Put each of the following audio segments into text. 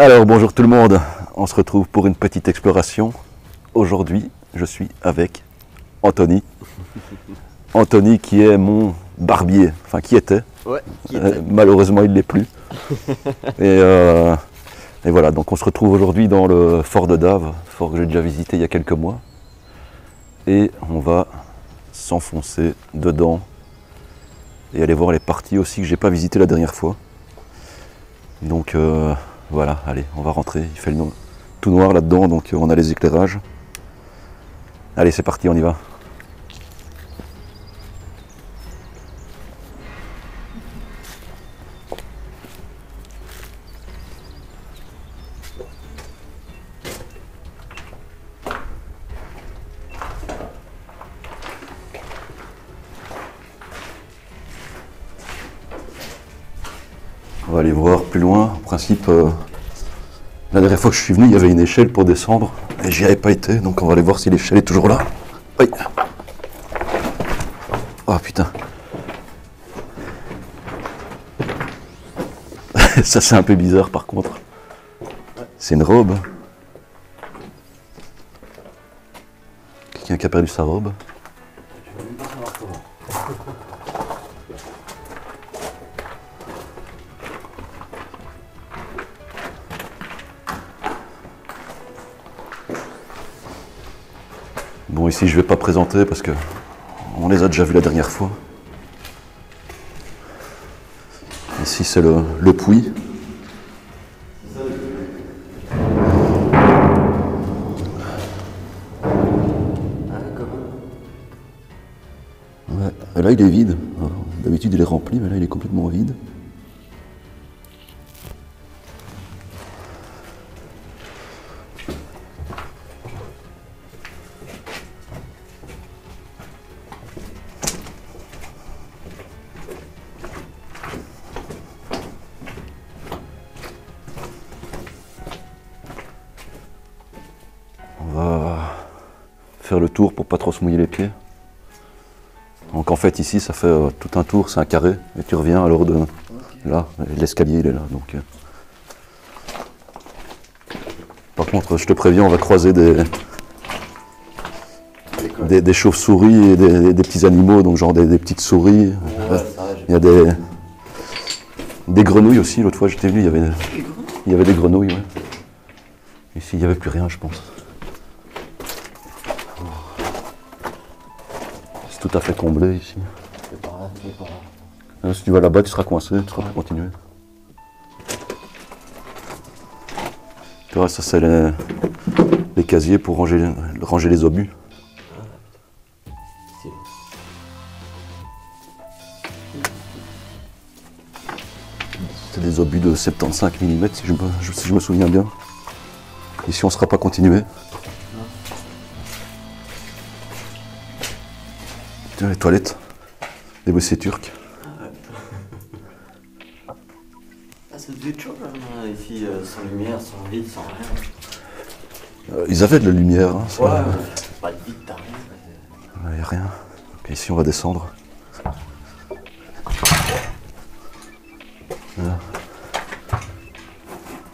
Alors bonjour tout le monde, on se retrouve pour une petite exploration. Aujourd'hui, je suis avec Anthony. Anthony qui est mon barbier, enfin qui était. Ouais, qui était. Malheureusement il ne l'est plus. Et voilà, donc on se retrouve aujourd'hui dans le fort de Dave, fort que j'ai déjà visité il y a quelques mois. Et on va s'enfoncer dedans et aller voir les parties aussi que j'ai pas visitées la dernière fois. Donc voilà, allez, on va rentrer, il fait tout noir là-dedans, donc on a les éclairages. Allez, c'est parti, on y va. On va aller voir plus loin. En principe, la dernière fois que je suis venu, il y avait une échelle pour descendre et j'y avais pas été, donc on va aller voir si l'échelle est toujours là. Oui. Oh putain. Ça c'est un peu bizarre par contre. C'est une robe. Quelqu'un qui a perdu sa robe. Bon, ici je vais pas présenter parce que on les a déjà vus la dernière fois. Ici c'est le puits. Ouais. Et là il est vide. D'habitude il est rempli, mais là il est complètement vide. On va faire le tour pour pas trop se mouiller les pieds. Donc en fait ici ça fait tout un tour, c'est un carré, et tu reviens alors de là, l'escalier il est là. Donc, par contre je te préviens, on va croiser des chauves-souris et des petits animaux, donc genre des petites souris. Il y a des grenouilles aussi, l'autre fois j'étais venu, il y avait des grenouilles. Ouais. Ici il n'y avait plus rien je pense. C'est tout à fait comblé ici. Si tu vas là-bas, tu seras coincé, tu seras pas continuer. Tu vois, ça c'est les casiers pour ranger les obus. C'est des obus de 75 mm si je me souviens bien. Ici on ne sera pas continué. Les toilettes, des WC turcs. Ah, ça devait être chaud quand même, ici, sans lumière, sans vide, sans rien. Ils avaient de la lumière. Hein, ça... Ouais, pas de vide, t'as rien. Il n'y a rien. Okay, ici on va descendre. Voilà.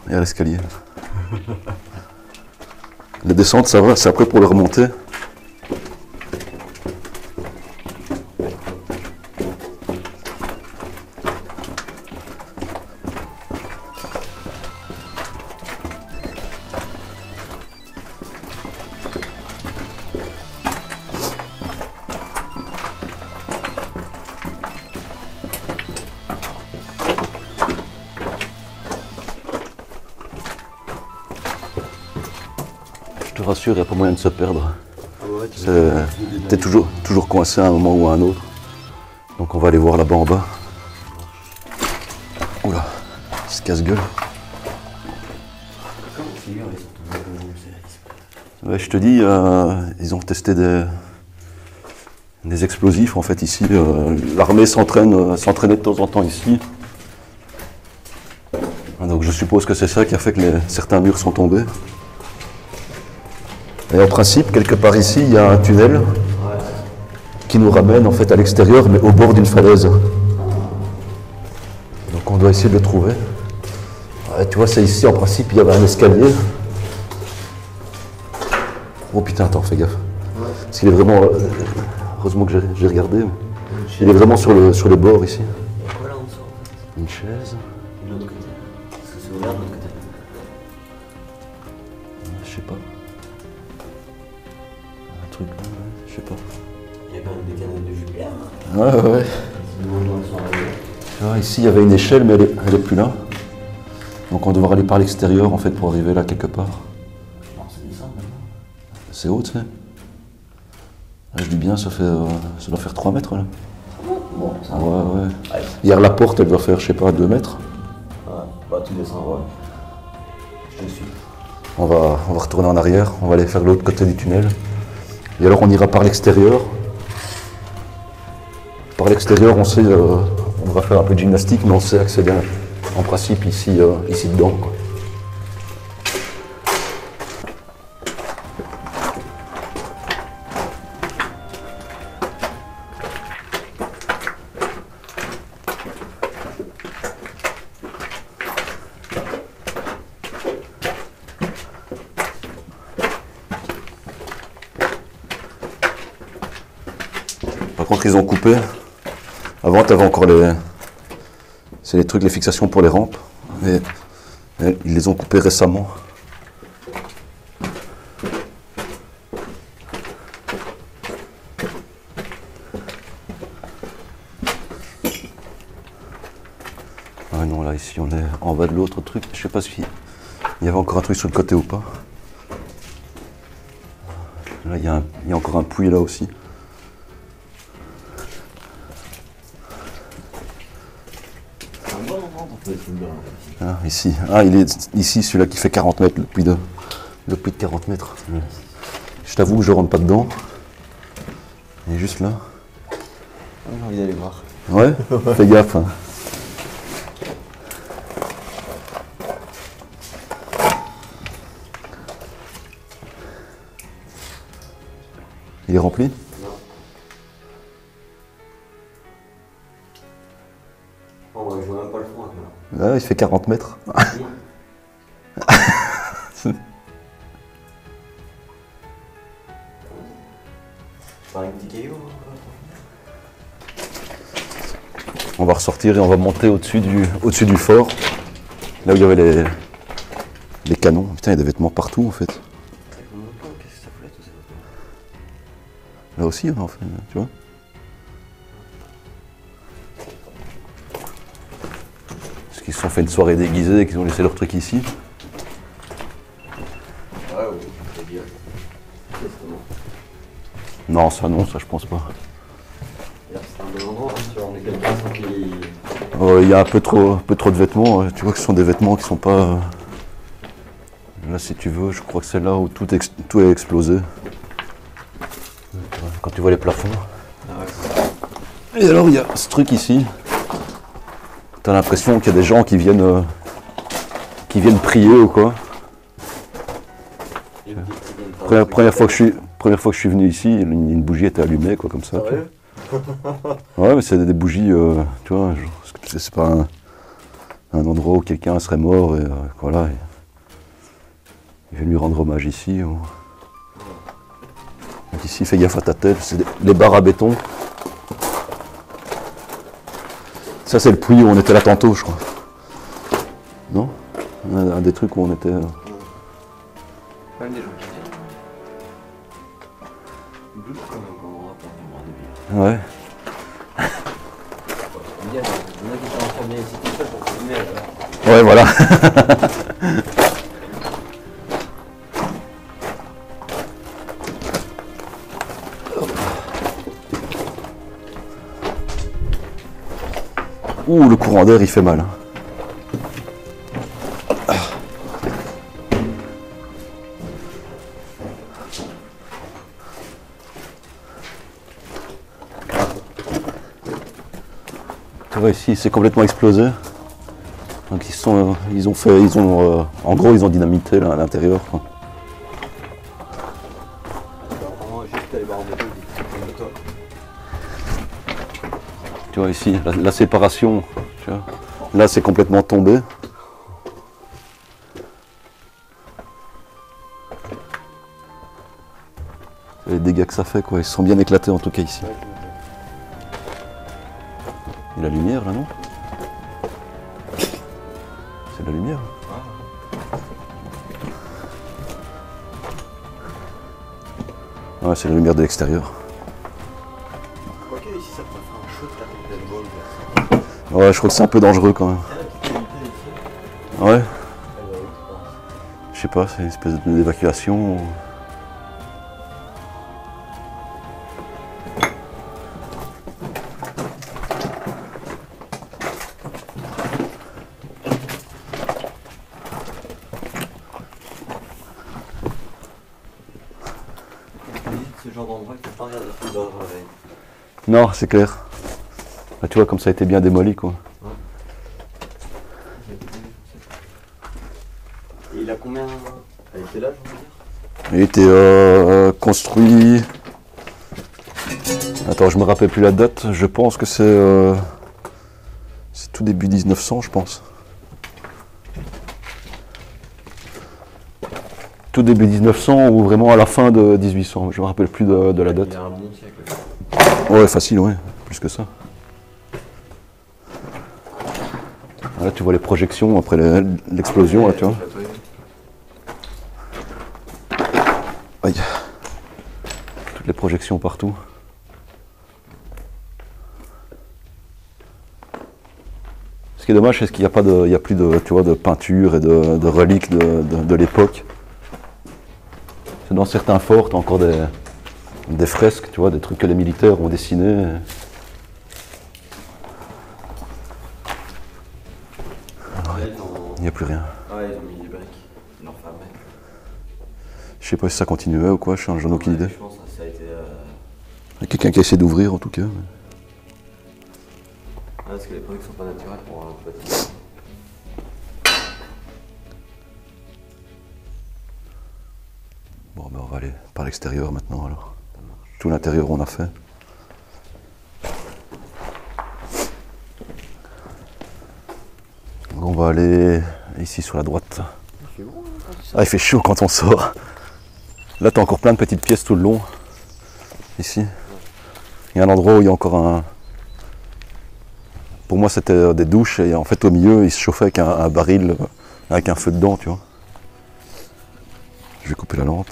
Il y a l'escalier. La descente ça va, c'est après pour le remonter. Je te rassure, il n'y a pas moyen de se perdre. T'es toujours coincé à un moment ou à un autre. Donc on va aller voir là-bas en bas. Oula, c'est casse-gueule. Ouais, je te dis, ils ont testé des explosifs en fait ici. L'armée s'entraînait de temps en temps ici. Donc je suppose que c'est ça qui a fait que certains murs sont tombés. Et en principe, quelque part ici, il y a un tunnel qui nous ramène en fait à l'extérieur, mais au bord d'une falaise. Donc on doit essayer de le trouver. Tu vois, c'est ici, en principe, il y avait un escalier. Oh putain, attends, fais gaffe. Ouais. Parce qu'il est vraiment... heureusement que j'ai regardé. Il est vraiment sur les bords, ici. Il y a quoi là en dessous en fait? Une chaise. De l'autre côté. Parce que c'est ouvert de l'autre côté. Je sais pas. Un truc, je sais pas. Il y a quand même des canettes de jus de bière. Ouais. Tu vois, ici, il y avait une échelle, mais elle est plus là. Donc on devra aller par l'extérieur, en fait, pour arriver là, quelque part. Non, c'est descendre maintenant. C'est haut, tu sais. Là, je dis bien, ça doit faire 3 mètres, là. Bon, ça va. Ouais. Ouais. Hier, la porte, elle doit faire, je sais pas, 2 mètres. Ouais. Bah, tu descends, ouais. Je te suis. On va retourner en arrière, on va aller faire l'autre côté du tunnel. Et alors, on ira par l'extérieur. Par l'extérieur, on sait, on va faire un peu de gymnastique, mais on sait accéder en principe ici dedans, quoi. Par contre, ils ont coupé. Avant, tu avais encore c'est les trucs, les fixations pour les rampes. Mais ils les ont coupés récemment. Ah non, là, ici, on est en bas de l'autre truc. Je sais pas s'il y avait encore un truc sur le côté ou pas. Là, il y a encore un puits là aussi. C'est un bon endroit pour faire des trucs bien. Ah, ici. Ah, il est ici, celui-là qui fait 40 mètres, le puits de 40 mètres. Je t'avoue que je rentre pas dedans. Il est juste là. J'ai envie d'aller voir. Ouais, fais gaffe. Hein. Il est rempli? Non. Oh, ouais, je vois même pas le fond avec moi. Ah, il fait 40 mètres. Je parle avec un petit caillou. On va ressortir et on va monter au-dessus du fort. Là où il y avait les canons. Putain, il y a des vêtements partout en fait. Qu'est-ce que ça voulait tous ces vêtements? Là aussi, en fait, tu vois. Parce qu'ils se sont fait une soirée déguisée et qu'ils ont laissé leur truc ici. Ouais, ouais, je te dis. Justement. Non, ça je pense pas. C'est un bon endroit, hein, tu vois, on est quelqu'un sans qu'il. Il y a un peu trop de vêtements. Tu vois que ce sont des vêtements qui sont pas. Là, si tu veux, je crois que c'est là où tout est explosé. Quand tu vois les plafonds. Ah ouais. Et alors, il y a ce truc ici. T'as l'impression qu'il y a des gens qui viennent prier ou quoi. Première fois que je suis venu ici, une bougie était allumée, quoi, comme ça. Sérieux? Ouais, mais c'est des bougies, tu vois, c'est pas un endroit où quelqu'un serait mort et voilà. Il vient lui rendre hommage ici. Donc ici, fais gaffe à ta tête, c'est les barres à béton. Ça, c'est le puits où on était là tantôt, je crois. Non? Un des trucs où on était. Même des gens qui viennent. Doute quand même qu'on aura pas vraiment de bière. Ouais. Il y en a qui sont enfermés ici tout seul pour filmer. Ouais, voilà. Ouh, le courant d'air, il fait mal. Tu vois, ici, c'est complètement explosé. Donc en gros, ils ont dynamité là, à l'intérieur, quoi. Vraiment juste les barres en métal qui toi. Tu vois ici, la séparation, tu vois. Là c'est complètement tombé. les dégâts que ça fait, quoi. Ils se sont bien éclatés en tout cas ici. Et la lumière là, non? C'est de la lumière. Ouais, c'est la lumière de l'extérieur. Quoique ici ça pourrait faire un shoot là, complètement ball. Ouais, je crois que c'est un peu dangereux quand même. Ouais. Je sais pas, c'est une espèce d'évacuation. Ce genre d'endroit que pas regarder le film d'horreur avec. Non, c'est clair. Là, tu vois, comme ça a été bien démoli, quoi. Et il a combien? À quel âge, on va dire? Il était construit. Attends, je me rappelle plus la date. Je pense que c'est tout début 1900, je pense. Tout début 1900 ou vraiment à la fin de 1800. Je me rappelle plus de la date. Il y a un bon siècle. Ouais, facile, ouais. Plus que ça. Là, tu vois les projections après l'explosion, là, tu vois. Aïe. Toutes les projections partout. Ce qui est dommage, c'est qu'il n'y a pas de, il y a plus de, tu vois, de peinture et de reliques de l'époque. C'est dans certains forts, tu as encore des fresques, tu vois, des trucs que les militaires ont dessinés. Il n'y a plus rien. Ouais, ils ont mis des briques. Ils l'ont refermé. Je sais pas si ça continuait ou quoi, j'en ai aucune idée. Je pense que ça a été. Il y a quelqu'un qui a essayé d'ouvrir en tout cas. Parce que les briques sont pas naturelles pour un bâtiment. Bon, ben on va aller par l'extérieur maintenant alors. Tout l'intérieur on a fait. Donc on va aller ici sur la droite. Ah, il fait chaud quand on sort. Là, tu as encore plein de petites pièces tout le long. Ici. Il y a un endroit où il y a encore un... Pour moi, c'était des douches et en fait, au milieu, il se chauffait avec un baril avec un feu dedans, tu vois. Je vais couper la lampe.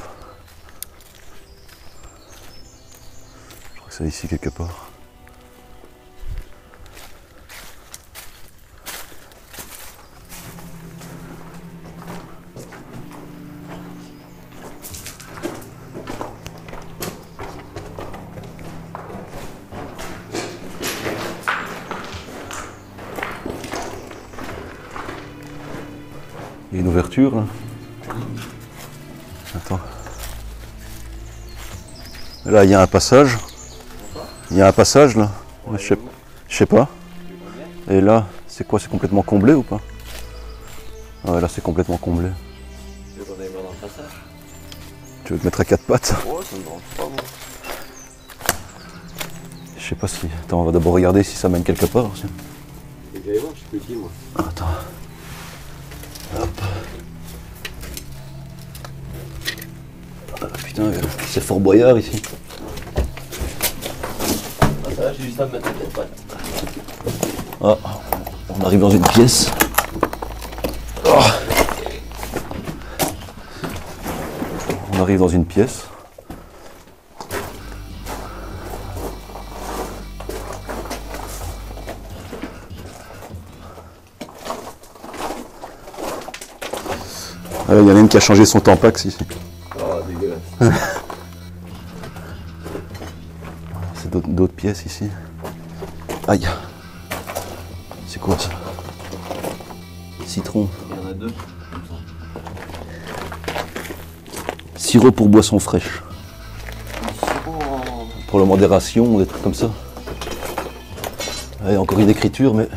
Je crois que c'est ici quelque part. Il y a une ouverture là. Attends. Là, il y a un passage. Il y a un passage là. Je sais pas. Et là, c'est quoi? C'est complètement comblé ou pas? Ouais, là, c'est complètement comblé. Tu veux qu'on aille voir dans le passage? Tu veux te mettre à quatre pattes? Oh, ça me dérange pas, moi. Je sais pas si... Attends, on va d'abord regarder si ça mène quelque part. Aussi. Et j'allais voir, je suis petit, moi. Attends. Hop. Ah, putain, c'est Fort Boyard ici. Ah, ça va, j'ai juste à me mettre à 4 pattes. Ah, on arrive dans une pièce. Oh. On arrive dans une pièce. Ah, il y en a une qui a changé son tampax ici. Oh, dégueulasse. C'est d'autres pièces ici. Aïe. C'est quoi ça? Citron. Il y en a deux. Sirop pour boisson fraîche. Sirop. Pour la modération, des trucs comme ça. Il y a encore une écriture, mais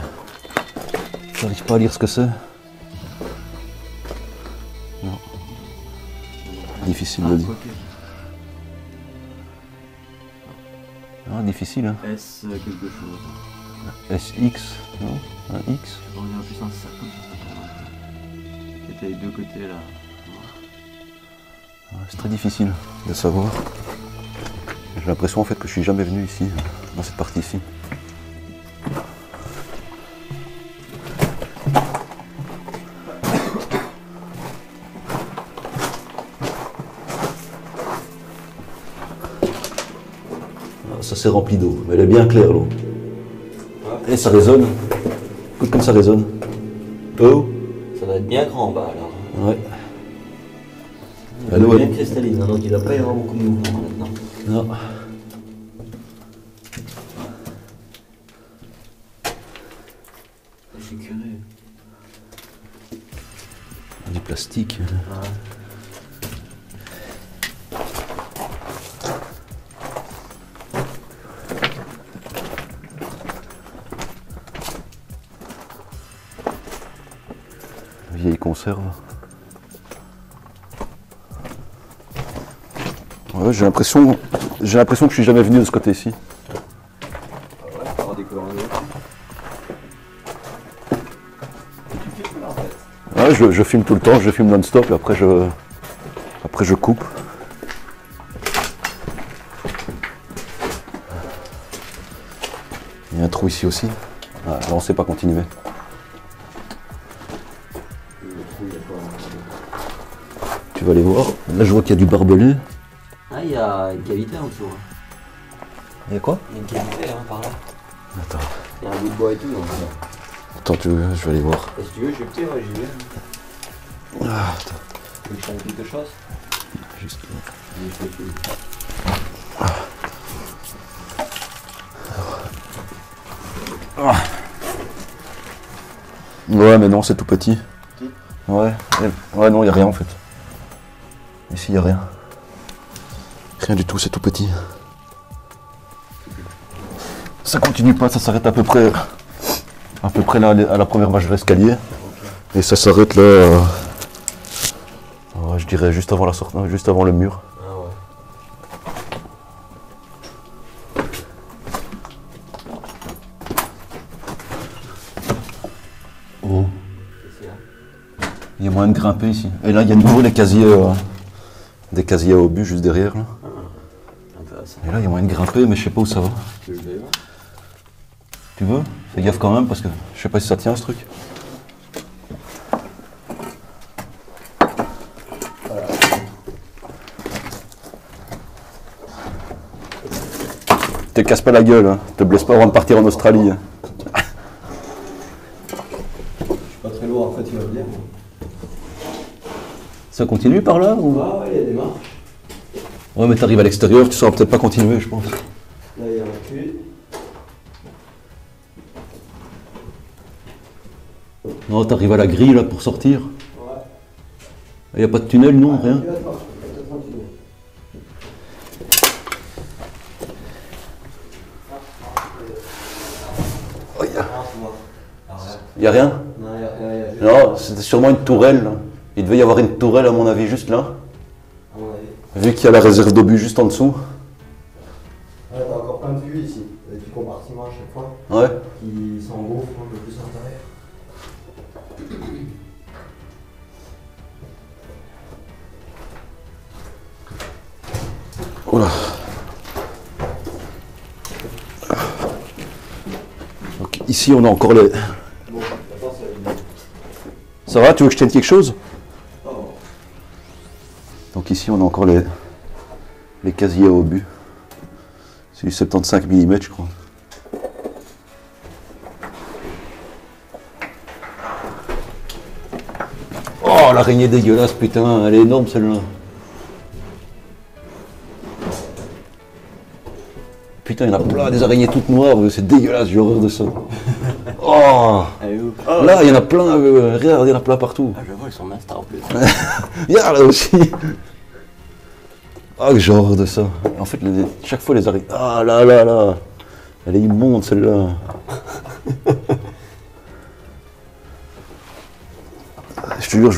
j'arrive pas à lire ce que c'est. Non. Difficile de dire. Ah, difficile, hein. S quelque chose. SX, non? Un X? On dirait plus un cercle comme ça. Qui était les deux côtés là. C'est très difficile de savoir. l'impression en fait que je suis jamais venu ici, dans cette partie ici. Ça s'est rempli d'eau, mais elle est bien claire l'eau. Et ça résonne. Écoute comme ça résonne. Oh. Ça va être bien grand en bas alors. Ouais. Elle est bien cristalline, hein, donc il ne doit pas y avoir beaucoup de mouvement maintenant. Non. Je suis curieux. Du plastique. Ouais. Vieille conserve. Ouais, j'ai l'impression que je suis jamais venu de ce côté-ci. Ouais, on va découvrir un autre. Tu filmes là en fait. Ouais, je filme tout le temps, je filme non-stop et après je coupe. Il y a un trou ici aussi. Ah, là on ne sait pas continuer. Tu vas aller voir. Là je vois qu'il y a du barbelé. Ah, il y a une cavité en dessous. Hein. Il y a quoi? Il y a une cavité hein, par là. Attends. Il y a un bout de bois et tout. Donc, Attends, je vais aller voir. et si tu veux, je vais peut-être, ouais, j'y vais. Ah, attends. Tu veux que je fasse quelque chose? Juste Ouais, mais non, c'est tout petit. Petit? Ouais. Ouais, non, il n'y a rien en fait. Ici, il n'y a rien. Rien du tout, c'est tout petit. Ça continue pas, ça s'arrête à peu près là, à la première marche de l'escalier. Et ça s'arrête là, ouais, je dirais juste avant la sortie, juste avant le mur. Ah ouais. Oh. Qu'est-ce qu'il y a? Il y a moyen de grimper ici. Et là, il y a de nouveau des casiers à obus juste derrière. Là. Intéressant. Et là, il y a moyen de grimper, mais je sais pas où ça va. Tu veux que je vais voir? Tu veux? Fais gaffe quand même, parce que je sais pas si ça tient ce truc. Voilà. Te casse pas la gueule, hein. Te blesse pas avant de partir en Australie. Je suis pas très lourd en fait, il va bien. Ça continue par là ou... Ah ouais, il y a des marches. Ouais, mais t'arrives à l'extérieur, tu sauras peut-être pas continuer, je pense. Là, il y a un cul. Non, t'arrives à la grille là pour sortir. Ouais. Il n'y a pas de tunnel, non, rien. Il n'y a rien? Non, il y a rien. Non, c'était sûrement une tourelle. Là. Il devait y avoir une tourelle, à mon avis, juste là. À mon avis. Vu qu'il y a la réserve d'obus juste en dessous. Ouais, t'as encore plein de vues ici. T'as des petits compartiments à chaque fois Ouais. qui s'engouffrent un peu plus à l'intérieur. Oula. Donc, ici, on a encore les... Bon, attends, c'est la vidéo. Ça va, tu veux que je tienne quelque chose? Oh. Donc ici, on a encore les casiers à obus. C'est du 75 mm, je crois. Oh, l'araignée dégueulasse, putain, elle est énorme celle-là. Putain, il y en a plein, des araignées toutes noires, c'est dégueulasse, j'ai horreur de ça. Oh, Elle est où? là, il y en a plein, regarde, il y en a plein partout. Ah, je vois, ils sont minces en plus. Regarde là aussi. Ah, que j'ai horreur de ça. En fait, chaque fois les araignées. Ah là là là. Elle est immonde celle-là. Je te jure,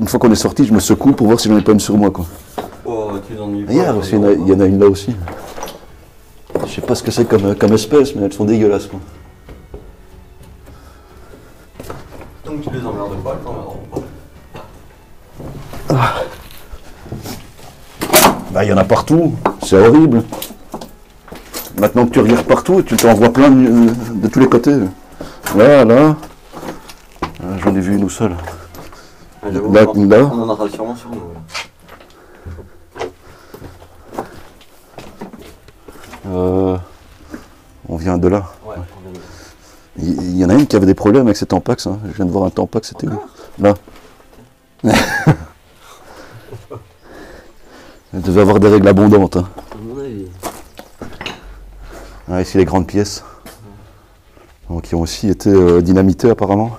une fois qu'on est sorti, je me secoue pour voir si j'en ai pas une sur moi, quoi. Oh, tu t'ennuies pas. Regarde, aussi, il y en a une là aussi. Je sais pas ce que c'est comme espèce, mais elles sont dégueulasses, quoi. Donc tu les emmerdes pas, elles t'emmerderont pas. Bah, il y en a partout. C'est horrible. Maintenant que tu regardes partout, tu t'en vois plein de tous les côtés. Là, là. J'en ai vu une ou seule. Ah, Là, on là. en aura sûrement sur nous. On vient de là. Ouais, Il y en a une qui avait des problèmes avec ses tampax. Hein. Je viens de voir un tampax, c'était où? Là. Elle devait avoir des règles abondantes. Hein. à mon avis. Ah, ici les grandes pièces. Donc, qui ont aussi été dynamitées apparemment.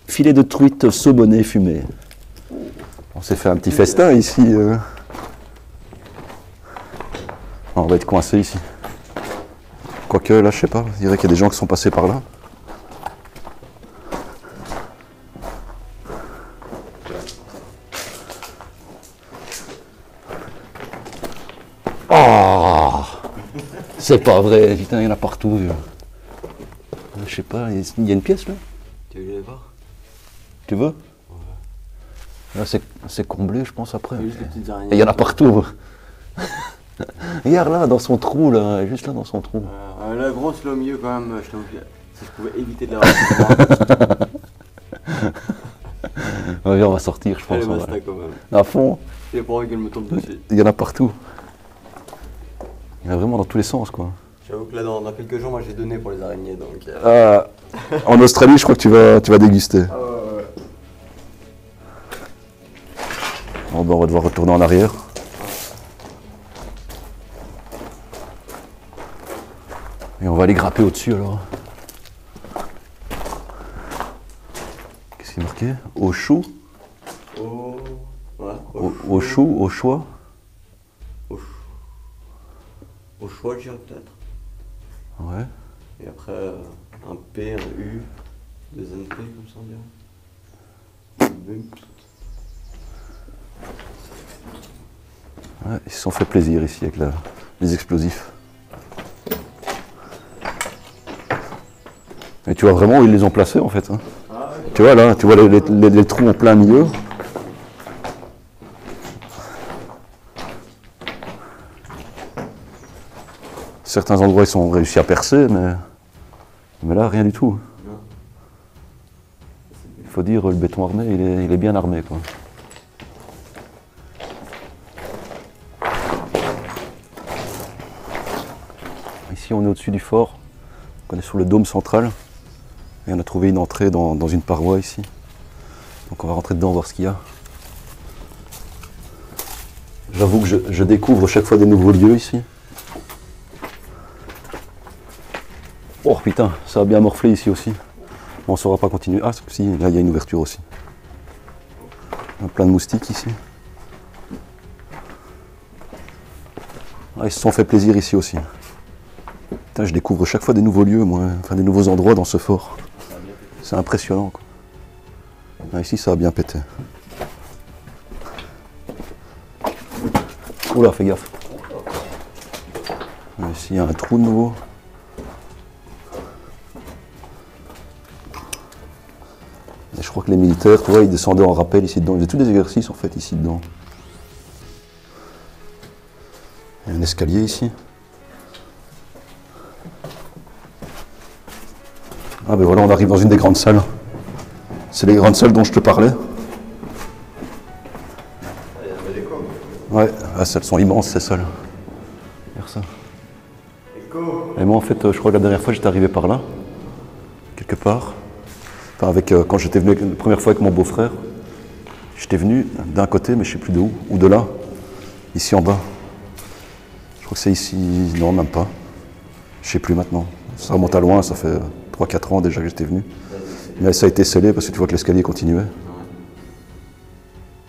Filet de truite saumonnée fumée. On s'est fait un petit festin ici. On va être coincé ici. Quoique là, je sais pas, je dirais qu'il y a des gens qui sont passés par là. Oh, c'est pas vrai, putain, il y en a partout. Je sais pas, il y a une pièce là. Tu veux aller voir? Tu veux? Là, c'est comblé, je pense, après. Juste les petites araignées. Et il y en a partout. Regarde là, dans son trou, là, juste là dans son trou. La grosse là au milieu quand même, je t'envie. Si je pouvais éviter de la voir. Ouais, on va sortir, je pense. Elle est On va- basta quand même. À fond, J'ai pas envie qu'elle me tombe dessus. il y en a partout. Il y en a vraiment dans tous les sens, quoi. J'avoue que là dans quelques jours, moi j'ai donné pour les araignées donc. En Australie, je crois que tu vas déguster. Ah ouais. Bon, ben, on va devoir retourner en arrière. Et on va aller grapper au-dessus alors. Qu'est-ce qui est marqué? Au chou? Ouais. Au chou? Au choix? Au choix, je dirais peut-être. Ouais. Et après, un P, un U, deux NP comme ça on dirait. Boum. Ouais, ils se sont fait plaisir ici avec les explosifs. Et tu vois vraiment où ils les ont placés en fait. Hein. Ah ouais. Tu vois là, tu vois les trous en plein milieu. Certains endroits ils ont réussi à percer, mais là rien du tout. Non. Il faut dire le béton armé, il est bien armé quoi. Ici on est au-dessus du fort, on est sur le dôme central et on a trouvé une entrée dans une paroi ici. Donc on va rentrer dedans voir ce qu'il y a. J'avoue que je découvre chaque fois des nouveaux lieux ici. Oh putain, ça a bien morflé ici aussi. On ne saura pas continuer. Ah si, là il y a une ouverture aussi. Il y a plein de moustiques ici. Ah, ils se sont fait plaisir ici aussi. Putain, je découvre chaque fois des nouveaux lieux, moi, enfin des nouveaux endroits dans ce fort. C'est impressionnant, quoi. Ah, ici, ça a bien pété. Oula, fais gaffe. Ah, ici, il y a un trou de nouveau. Et je crois que les militaires, tu vois, ils descendaient en rappel ici dedans. Ils faisaient tous des exercices, en fait, ici dedans. Il y a un escalier ici. Ah ben voilà, on arrive dans une des grandes salles. C'est les grandes salles dont je te parlais. Ouais, ah, elles sont immenses ces salles. Regarde ça. Et moi en fait, je crois que la dernière fois j'étais arrivé par là, quelque part. Enfin avec, quand j'étais venu la première fois avec mon beau-frère, j'étais venu d'un côté, mais je ne sais plus de où, ou de là, ici en bas. Je crois que c'est ici, non même pas. Je ne sais plus maintenant. Ça remonte à loin, ça fait 3-4 ans déjà que j'étais venu. Mais ça a été scellé parce que tu vois que l'escalier continuait.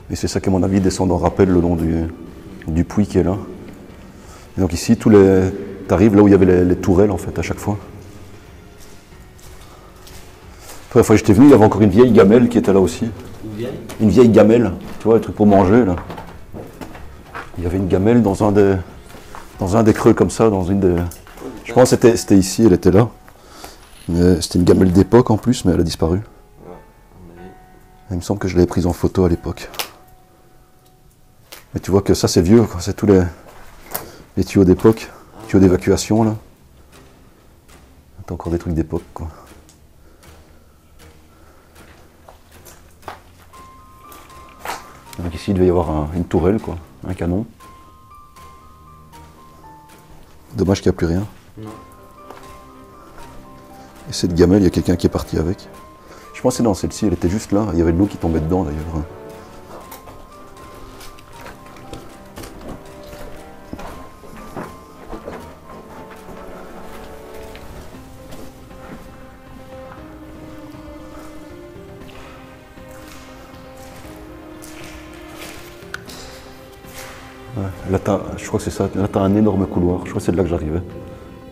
Et c'est ça qui, à mon avis, descend en rappel le long du puits qui est là. Et donc ici, t'arrives là où il y avait les tourelles, en fait, à chaque fois. La première fois que j'étais venu, il y avait encore une vieille gamelle qui était là aussi. Une vieille gamelle, tu vois, le truc pour manger, là. Il y avait une gamelle dans un des creux comme ça, dans une des... Je pense que c'était ici, elle était là. C'était une gamelle d'époque en plus, mais elle a disparu. Il me semble que je l'avais prise en photo à l'époque. Mais tu vois que ça c'est vieux, c'est tous les tuyaux d'époque, tuyaux d'évacuation là. T'as encore des trucs d'époque quoi. Donc ici il devait y avoir une tourelle quoi, un canon. Dommage qu'il n'y a plus rien. Non. Et cette gamelle, il y a quelqu'un qui est parti avec. Je pense que c'est dans celle-ci, elle était juste là, il y avait de l'eau qui tombait dedans d'ailleurs. Ouais, là, je crois que c'est ça, là tu as un énorme couloir, je crois que c'est de là que j'arrivais.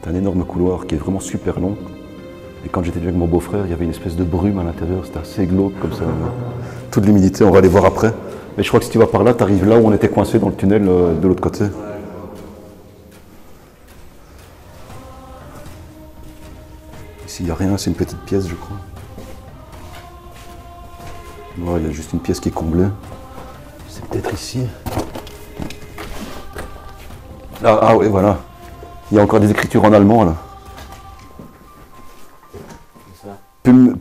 Tu as un énorme couloir qui est vraiment super long. Et quand j'étais avec mon beau-frère, il y avait une espèce de brume à l'intérieur, c'était assez glauque comme ça. Toute l'humidité, on va aller voir après. Mais je crois que si tu vas par là, tu arrives là où on était coincé dans le tunnel de l'autre côté. Ici, il n'y a rien, c'est une petite pièce, je crois. Ouais, il y a juste une pièce qui est comblée. C'est peut-être ici. Ah oui, voilà. Il y a encore des écritures en allemand, là.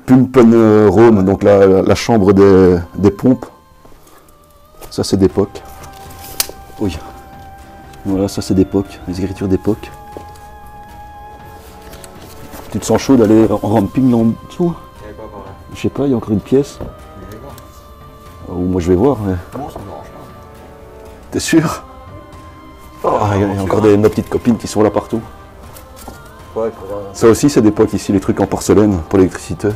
Pumpenraum, donc la chambre des pompes. Ça, c'est d'époque. Oui. Voilà, ça, c'est d'époque. Les écritures d'époque. Tu te sens chaud d'aller en ramping là en dessous? Je sais pas, il y a encore une pièce. Ou moi, je vais voir. Mais... Non, ça me dérange pas. T'es sûr? Oh, il y a encore nos petites copines qui sont là partout. Ouais, ça aussi, c'est d'époque ici, les trucs en porcelaine pour l'électricité.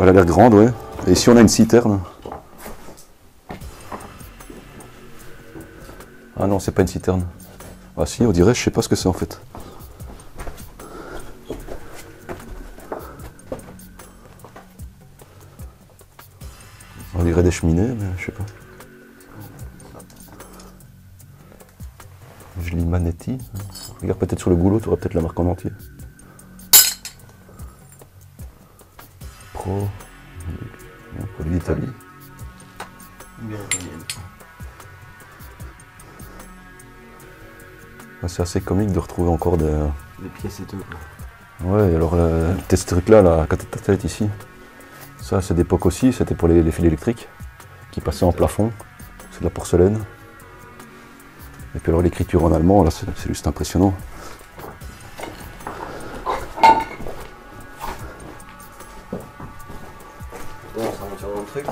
Elle a l'air grande, ouais. Et ici, on a une citerne. Ah non, c'est pas une citerne. Ah si, on dirait, je sais pas ce que c'est en fait. On dirait des cheminées, mais je sais pas. Je lis Manetti. Regarde peut-être sur le goulot, tu auras peut-être la marque en entier. Produit d'Italie. C'est assez comique de retrouver encore des pièces et tout. Ouais, alors ce truc-là, la tête ici, ça c'est d'époque aussi, c'était pour les fils électriques qui passaient en plafond. C'est de la porcelaine. Et puis alors l'écriture en allemand, là c'est juste impressionnant. Bon, ça rentre dans le truc.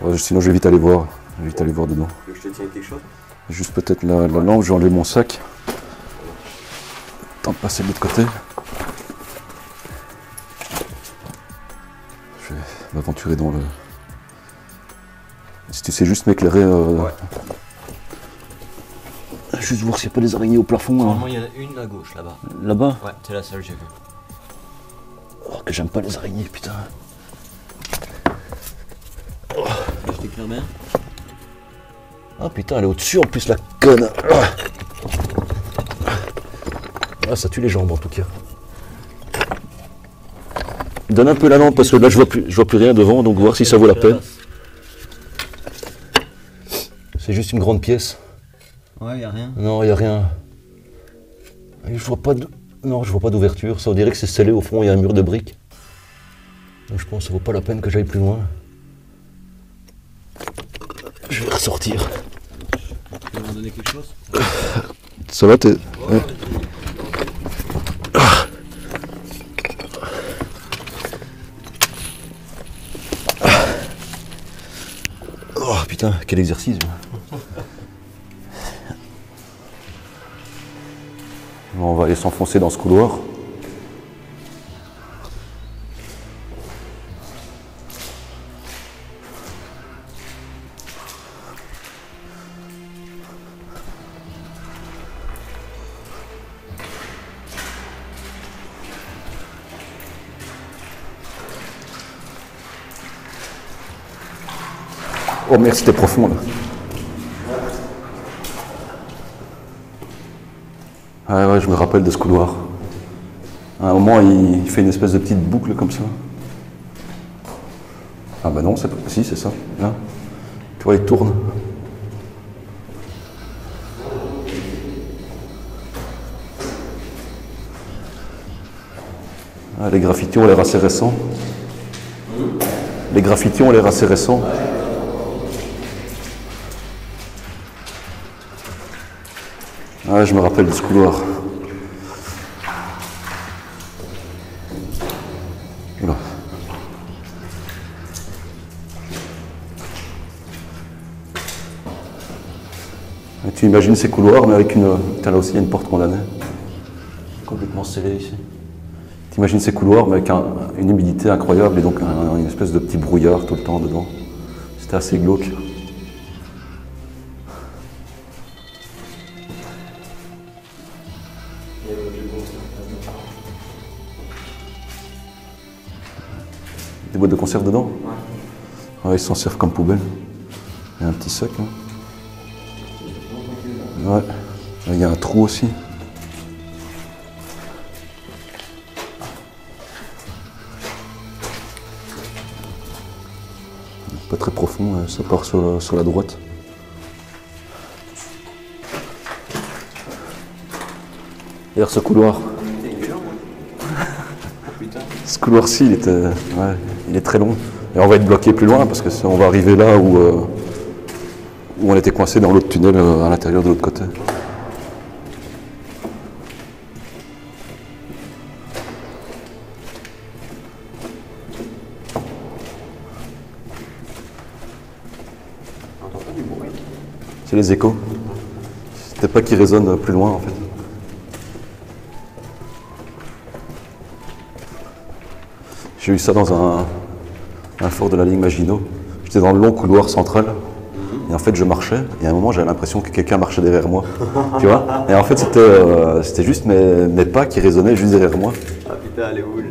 Ouais, sinon je vais vite aller voir. Je vais vite aller voir dedans. Tu veux que je te tienne quelque chose? Juste peut-être la lampe, je vais enlever mon sac. Temps de passer de l'autre côté. Je vais m'aventurer dans le... Si tu sais juste m'éclairer... Ouais. Juste voir s'il n'y a pas des araignées au plafond. Normalement, il y en a une à gauche, là-bas. Là-bas? Ouais, c'est la seule que j'ai vue. Oh, que j'aime pas les araignées, putain. Oh. Je t'éclaire bien. Ah putain, elle est au-dessus en plus, la conne. Ah, ça tue les jambes en tout cas. Donne un peu la lampe parce que là je vois plus rien devant, donc voir si ça vaut la peine. C'est juste une grande pièce. Ouais, y a rien. Non, y a rien. Je vois pas de... Non, je vois pas d'ouverture. Ça on dirait que c'est scellé au fond, il y a un mur de briques. Donc je pense que ça vaut pas la peine que j'aille plus loin. Je vais ressortir. Tu veux m'en donner quelque chose? Ça va, t'es... Ouais. Oh putain, quel exercice. Bon, on va aller s'enfoncer dans ce couloir. Oh merde, c'était profond là. Ah ouais, je me rappelle de ce couloir. À un moment, il fait une espèce de petite boucle comme ça. Ah bah non, c'est pas... Si, c'est ça. Là. Tu vois, il tourne. Ah, les graffitis ont l'air assez récents. Les graffitis ont l'air assez récents. Ah, je me rappelle de ce couloir. Oula. Et tu imagines ces couloirs, mais avec une... Putain, là aussi, il y a une porte condamnée. Complètement scellée ici. Tu imagines ces couloirs, mais avec une humidité incroyable et donc une espèce de petit brouillard tout le temps dedans. C'était assez glauque. Des boîtes de conserve dedans? Ouais. Ouais, ils s'en servent comme poubelle. Il y a un petit sac. Hein. Ouais. Il y a un trou aussi. Pas très profond, ça part sur la droite. D'ailleurs, ce couloir. Ce couloir-ci, il est très long. Et on va être bloqué plus loin parce que on va arriver là où on était coincé dans l'autre tunnel à l'intérieur de l'autre côté. C'est les échos. C'était pas qu'ils résonnent plus loin en fait. J'ai eu ça dans un fort de la ligne Maginot. J'étais dans le long couloir central. Et en fait, je marchais. Et à un moment, j'avais l'impression que quelqu'un marchait derrière moi. Tu vois? Et en fait, c'était juste mes pas qui résonnaient juste derrière moi. Ah putain, elle est où?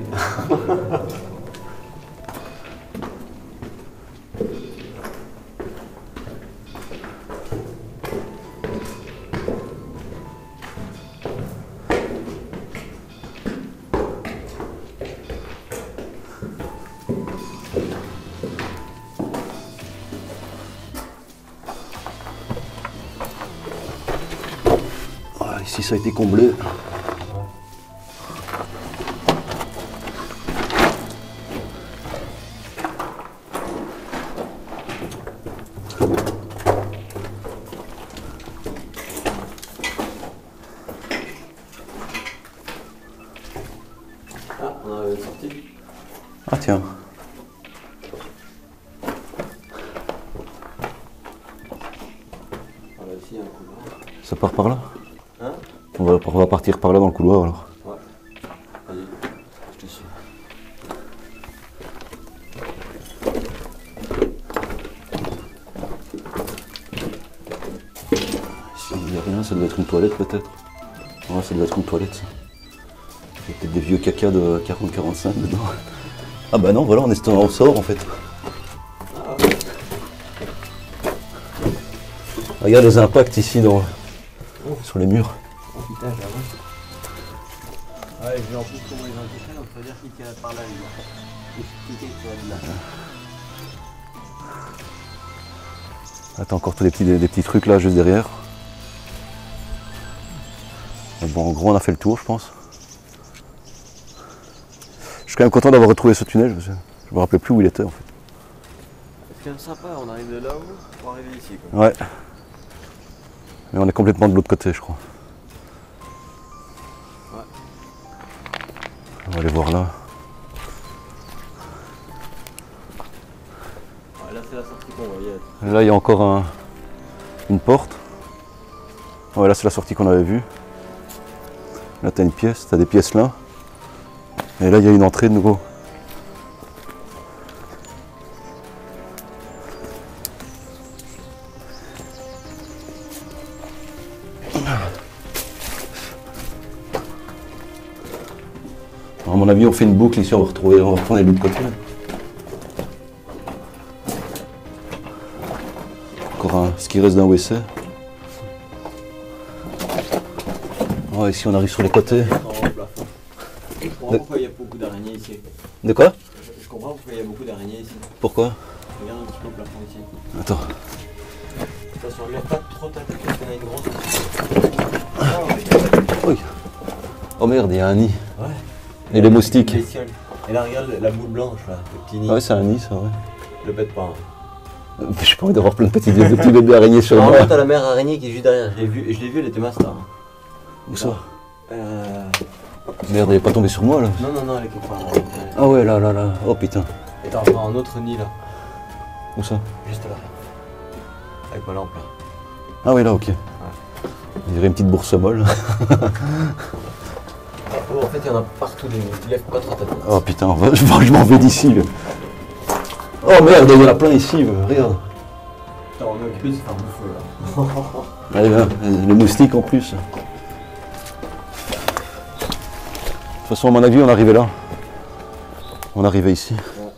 Ici, ça a été comblé. Ah, on a sorti. Ah tiens. Voilà, ici, il y a un couloir. Ça part par là? Hein? On va partir par là dans le couloir alors. Ouais. Vas-y, je te suis. Ici, il n'y a rien, ça doit être une toilette peut-être. Ouais, ça doit être une toilette. Ça. Il y a peut-être des vieux caca de 40-45 dedans. Ah bah non, voilà, on sort en fait. Regarde les impacts ici sur les murs. Oh putain, j'avoue. Ouais, j'ai en plus comment ils ont été faits, donc ça veut dire qu'il tient par là, il expliquer que tu vas là. Ah, t'as encore tous des petits trucs là juste derrière. Mais bon, en gros, on a fait le tour, je pense. Je suis quand même content d'avoir retrouvé ce tunnel. Je me rappelais plus où il était en fait. C'est quand même sympa, on arrive de là-haut pour arriver ici. Quoi. Ouais. Mais on est complètement de l'autre côté, je crois. Ouais. On va aller voir là. Ouais, là, c'est la sortie qu'on voyait. Là, il y a encore une porte. Ouais, là, c'est la sortie qu'on avait vue. Là, t'as une pièce, t'as des pièces là. Et là, il y a une entrée de nouveau. À mon avis, on fait une boucle ici, on va retourner de l'autre côté. Encore ce qui reste d'un WC. Ouais, ici on arrive sur les côtés. Je comprends pourquoi il y a beaucoup d'araignées ici. De quoi? Je Je comprends pourquoi il y a beaucoup d'araignées ici. Pourquoi? Regarde un petit peu au plafond ici. Attends. Attention, lève pas trop ta tête parce qu'on a une grosse. Oui. Oh merde, il y a un nid. Ouais. Et les moustiques. Bestioles. Et là, regarde la boule blanche, là, le petit nid. Ouais, c'est un nid, ça, ouais. Le pète pas. Hein. J'ai pas envie d'avoir plein de petits bébés araignées sur En moi. fait, t'as la mère araignée qui est juste derrière. Je l'ai vue, elle était master. Où ça? Non, Merde, elle est pas tombée sur moi, là. non, elle est quelque part. Ah ouais, là. Oh putain. Et t'as encore un autre nid, là. Où ça? Juste là. Avec ma lampe, là. Ah oui, là, ok. On dirait une petite bourse molle. Oh, en fait, il y en a partout des nids. Lève pas trop ta tête. Oh putain, je m'en vais d'ici. Oh merde, il y en a plein ici, regarde. Putain, on est occupé de se faire bouffer, là. Allez, là, les moustiques en plus. De toute façon, à mon avis, on arrivait là. On arrivait ici. Ouais.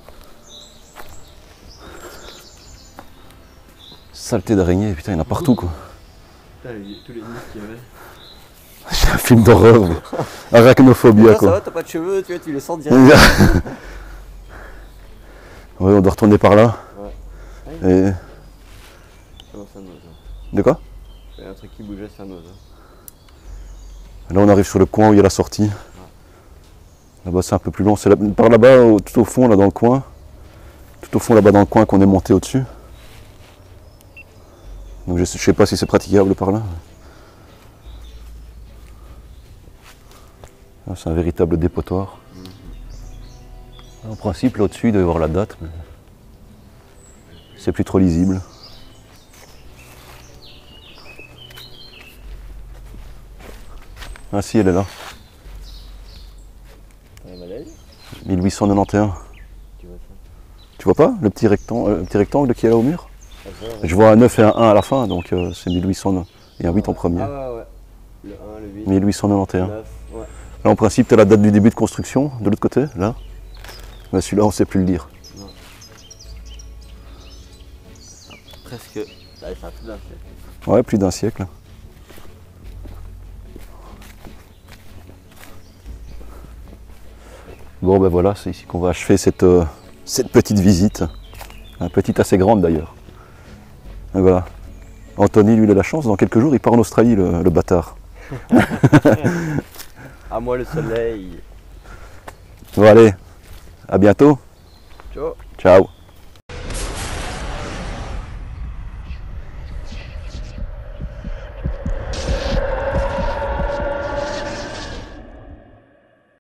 Saleté d'araignées, putain, il y en a partout, quoi. Putain, tous les nids qu'il y avait. C'est un film d'horreur, arachnophobia, Ça quoi. va, t'as pas de cheveux, tu les sens direct. Oui, on doit retourner par là. Ouais. Et... Non, c'est un oiseau. De quoi? Il y a un truc qui bougeait, c'est un oiseau. Là, on arrive sur le coin où il y a la sortie. Là-bas, c'est un peu plus long. C'est par là-bas, tout au fond, là, dans le coin. Tout au fond, là-bas, dans le coin, qu'on est monté au-dessus. Donc, je sais pas si c'est praticable par là. Là, c'est un véritable dépotoir. En principe, là au-dessus, il doit y avoir la date, mais c'est plus trop lisible. Ah si, elle est là. 1891. Tu vois ça? Tu vois pas le petit rectangle qui est là au mur? Ah, ça, ouais. Je vois un 9 et un 1 à la fin, donc c'est 1800 et un 8 en premier. Ah ouais. Le 1, le 8, 1891. 9, ouais. Là, en principe, tu as la date du début de construction, de l'autre côté, là. Mais celui-là, on ne sait plus le dire. Non. Presque. Là, ça a plus d'un siècle. Ouais, plus d'un siècle. Bon, ben voilà, c'est ici qu'on va achever cette petite visite. Une petite assez grande d'ailleurs. Et voilà. Anthony, lui, il a la chance, dans quelques jours, il part en Australie, le bâtard. À moi le soleil. Bon, allez, à bientôt. Ciao. Ciao.